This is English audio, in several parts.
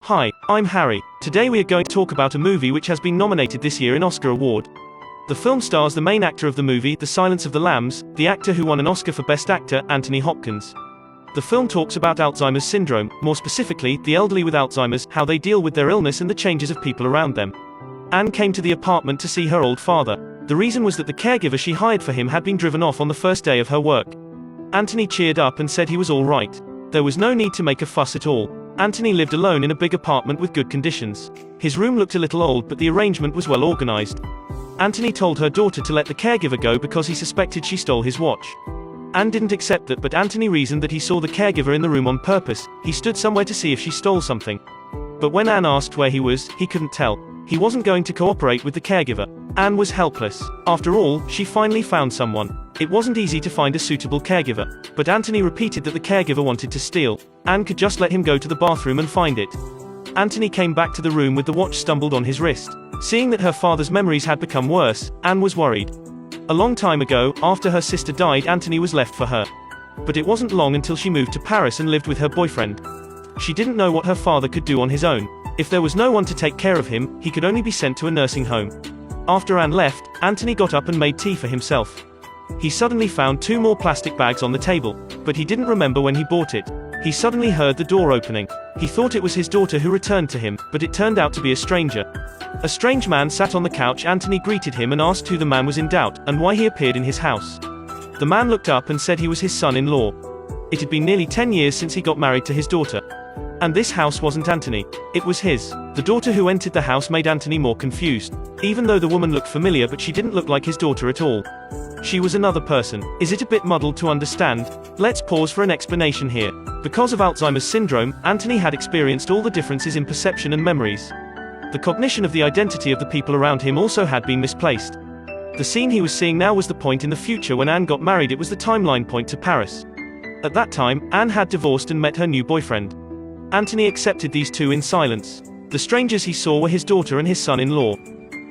Hi, I'm Harry. Today we are going to talk about a movie which has been nominated this year in Oscar Award. The film stars the main actor of the movie, The Silence of the Lambs, the actor who won an Oscar for Best Actor, Anthony Hopkins. The film talks about Alzheimer's syndrome, more specifically, the elderly with Alzheimer's, how they deal with their illness and the changes of people around them. Anne came to the apartment to see her old father. The reason was that the caregiver she hired for him had been driven off on the first day of her work. Anthony cheered up and said he was all right. There was no need to make a fuss at all. Anthony lived alone in a big apartment with good conditions. His room looked a little old, but the arrangement was well organized. Anthony told her daughter to let the caregiver go because he suspected she stole his watch. Anne didn't accept that, but Anthony reasoned that he saw the caregiver in the room on purpose. He stood somewhere to see if she stole something. But when Anne asked where he was, he couldn't tell. He wasn't going to cooperate with the caregiver. Anne was helpless. After all, she finally found someone. It wasn't easy to find a suitable caregiver, but Anthony repeated that the caregiver wanted to steal. Anne could just let him go to the bathroom and find it. Anthony came back to the room with the watch stumbled on his wrist. Seeing that her father's memories had become worse, Anne was worried. A long time ago, after her sister died, Anthony was left for her. But it wasn't long until she moved to Paris and lived with her boyfriend. She didn't know what her father could do on his own. If there was no one to take care of him, he could only be sent to a nursing home. After Anne left, Anthony got up and made tea for himself. He suddenly found 2 more plastic bags on the table, but he didn't remember when he bought it. He suddenly heard the door opening. He thought it was his daughter who returned to him, but it turned out to be a stranger. A strange man sat on the couch. Anthony greeted him and asked who the man was in doubt, and why he appeared in his house. The man looked up and said he was his son-in-law. It had been nearly 10 years since he got married to his daughter. And this house wasn't Anthony. It was his. The daughter who entered the house made Anthony more confused. Even though the woman looked familiar, but she didn't look like his daughter at all. She was another person. Is it a bit muddled to understand? Let's pause for an explanation here. Because of Alzheimer's syndrome, Anthony had experienced all the differences in perception and memories. The cognition of the identity of the people around him also had been misplaced. The scene he was seeing now was the point in the future when Anne got married. It was the timeline point to Paris. At that time, Anne had divorced and met her new boyfriend. Anthony accepted these two in silence. The strangers he saw were his daughter and his son-in-law.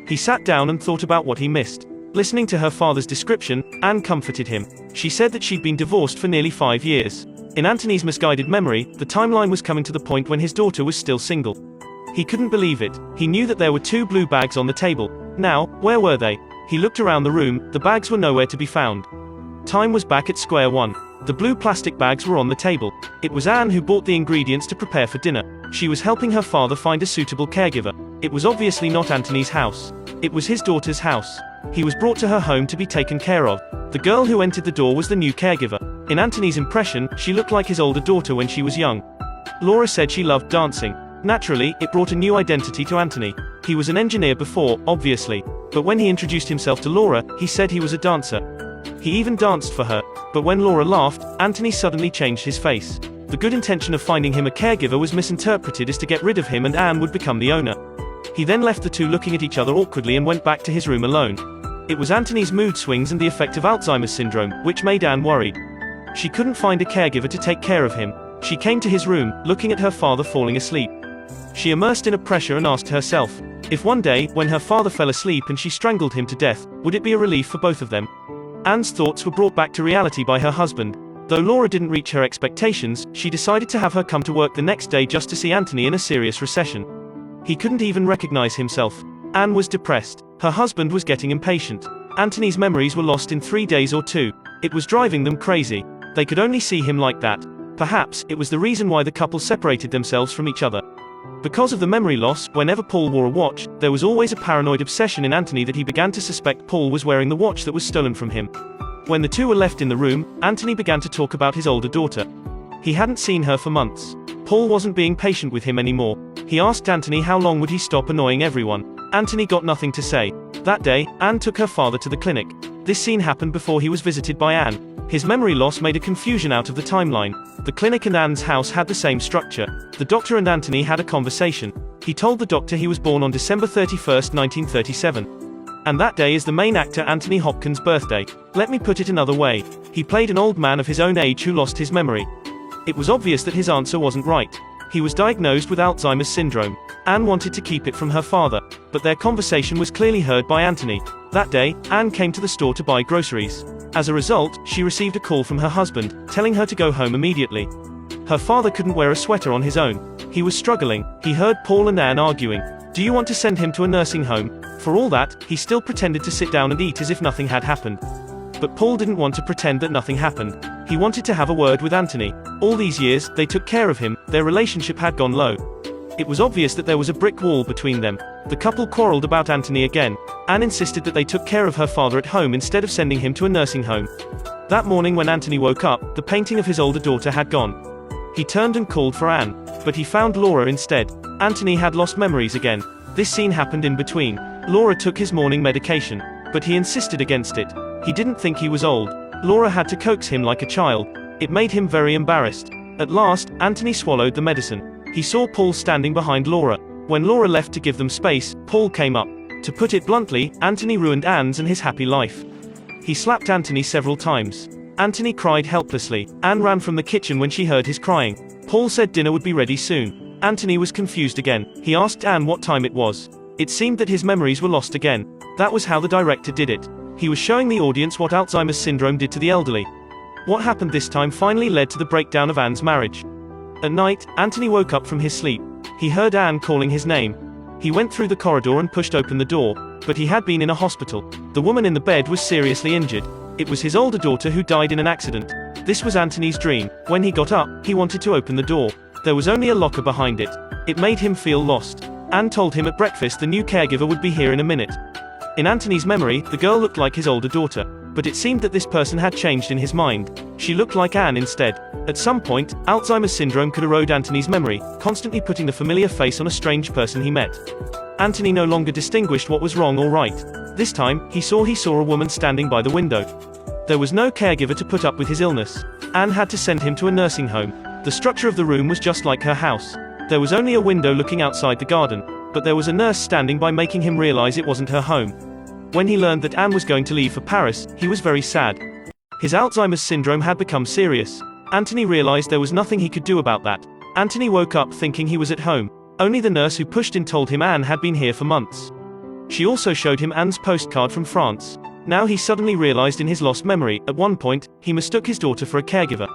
He sat down and thought about what he missed. Listening to her father's description, Anne comforted him. She said that she'd been divorced for nearly 5 years. In Anthony's misguided memory, the timeline was coming to the point when his daughter was still single. He couldn't believe it. He knew that there were 2 blue bags on the table. Now, where were they? He looked around the room. The bags were nowhere to be found. Time was back at square one. The blue plastic bags were on the table. It was Anne who bought the ingredients to prepare for dinner. She was helping her father find a suitable caregiver. It was obviously not Anthony's house. It was his daughter's house. He was brought to her home to be taken care of. The girl who entered the door was the new caregiver. In Anthony's impression, she looked like his older daughter when she was young. Laura said she loved dancing. Naturally, it brought a new identity to Anthony. He was an engineer before, obviously. But when he introduced himself to Laura, he said he was a dancer. He even danced for her. But when Laura laughed, Anthony suddenly changed his face. The good intention of finding him a caregiver was misinterpreted as to get rid of him and Anne would become the owner. He then left the two looking at each other awkwardly and went back to his room alone. It was Anthony's mood swings and the effect of Alzheimer's syndrome, which made Anne worried. She couldn't find a caregiver to take care of him. She came to his room, looking at her father falling asleep. She immersed in a pressure and asked herself, if one day, when her father fell asleep and she strangled him to death, would it be a relief for both of them? Anne's thoughts were brought back to reality by her husband. Though Laura didn't reach her expectations, she decided to have her come to work the next day just to see Anthony in a serious recession. He couldn't even recognize himself. Anne was depressed. Her husband was getting impatient. Anthony's memories were lost in 3 days or 2. It was driving them crazy. They could only see him like that. Perhaps, it was the reason why the couple separated themselves from each other. Because of the memory loss, whenever Paul wore a watch, there was always a paranoid obsession in Anthony that he began to suspect Paul was wearing the watch that was stolen from him. When the two were left in the room, Anthony began to talk about his older daughter. He hadn't seen her for months. Paul wasn't being patient with him anymore. He asked Anthony how long would he stop annoying everyone. Anthony got nothing to say. That day, Anne took her father to the clinic. This scene happened before he was visited by Anne. His memory loss made a confusion out of the timeline. The clinic and Anne's house had the same structure. The doctor and Anthony had a conversation. He told the doctor he was born on December 31st, 1937. And that day is the main actor Anthony Hopkins' birthday. Let me put it another way. He played an old man of his own age who lost his memory. It was obvious that his answer wasn't right. He was diagnosed with Alzheimer's syndrome. Anne wanted to keep it from her father, but their conversation was clearly heard by Anthony. That day, Anne came to the store to buy groceries. As a result, she received a call from her husband, telling her to go home immediately. Her father couldn't wear a sweater on his own. He was struggling. He heard Paul and Anne arguing. Do you want to send him to a nursing home? For all that, he still pretended to sit down and eat as if nothing had happened. But Paul didn't want to pretend that nothing happened. He wanted to have a word with Anthony. All these years, they took care of him, their relationship had gone low. It was obvious that there was a brick wall between them. The couple quarreled about Anthony again. Anne insisted that they took care of her father at home instead of sending him to a nursing home. That morning when Anthony woke up, the painting of his older daughter had gone. He turned and called for Anne, but he found Laura instead. Anthony had lost memories again. This scene happened in between. Laura took his morning medication, but he insisted against it. He didn't think he was old. Laura had to coax him like a child. It made him very embarrassed. At last, Anthony swallowed the medicine. He saw Paul standing behind Laura. When Laura left to give them space, Paul came up. To put it bluntly, Anthony ruined Anne's and his happy life. He slapped Anthony several times. Anthony cried helplessly. Anne ran from the kitchen when she heard his crying. Paul said dinner would be ready soon. Anthony was confused again. He asked Anne what time it was. It seemed that his memories were lost again. That was how the director did it. He was showing the audience what Alzheimer's syndrome did to the elderly. What happened this time finally led to the breakdown of Anne's marriage. At night, Anthony woke up from his sleep. He heard Anne calling his name. He went through the corridor and pushed open the door, but he had been in a hospital. The woman in the bed was seriously injured. It was his older daughter who died in an accident. This was Anthony's dream. When he got up, he wanted to open the door. There was only a locker behind it. It made him feel lost. Anne told him at breakfast the new caregiver would be here in a minute. In Anthony's memory, the girl looked like his older daughter, but it seemed that this person had changed in his mind. She looked like Anne instead. At some point, Alzheimer's syndrome could erode Anthony's memory, constantly putting the familiar face on a strange person he met. Anthony no longer distinguished what was wrong or right. This time, he saw a woman standing by the window. There was no caregiver to put up with his illness. Anne had to send him to a nursing home. The structure of the room was just like her house. There was only a window looking outside the garden, but there was a nurse standing by making him realize it wasn't her home. When he learned that Anne was going to leave for Paris, he was very sad. His Alzheimer's syndrome had become serious. Anthony realized there was nothing he could do about that. Anthony woke up thinking he was at home. Only the nurse who pushed in told him Anne had been here for months. She also showed him Anne's postcard from France. Now he suddenly realized in his lost memory, at one point, he mistook his daughter for a caregiver.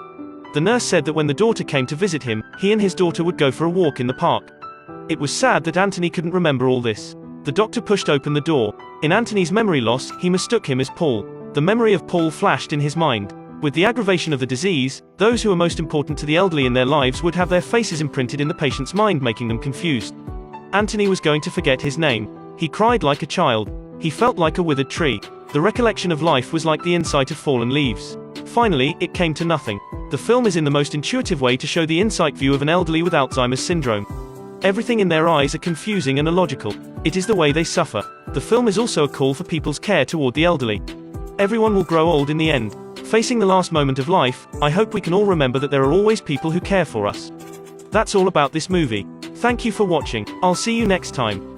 The nurse said that when the daughter came to visit him, he and his daughter would go for a walk in the park. It was sad that Anthony couldn't remember all this. The doctor pushed open the door. In Anthony's memory loss, he mistook him as Paul. The memory of Paul flashed in his mind. With the aggravation of the disease, those who are most important to the elderly in their lives would have their faces imprinted in the patient's mind, making them confused. Anthony was going to forget his name. He cried like a child. He felt like a withered tree. The recollection of life was like the insight of fallen leaves. Finally, it came to nothing. The film is in the most intuitive way to show the insight view of an elderly with Alzheimer's syndrome. Everything in their eyes are confusing and illogical. It is the way they suffer. The film is also a call for people's care toward the elderly. Everyone will grow old in the end. Facing the last moment of life, I hope we can all remember that there are always people who care for us. That's all about this movie. Thank you for watching. I'll see you next time.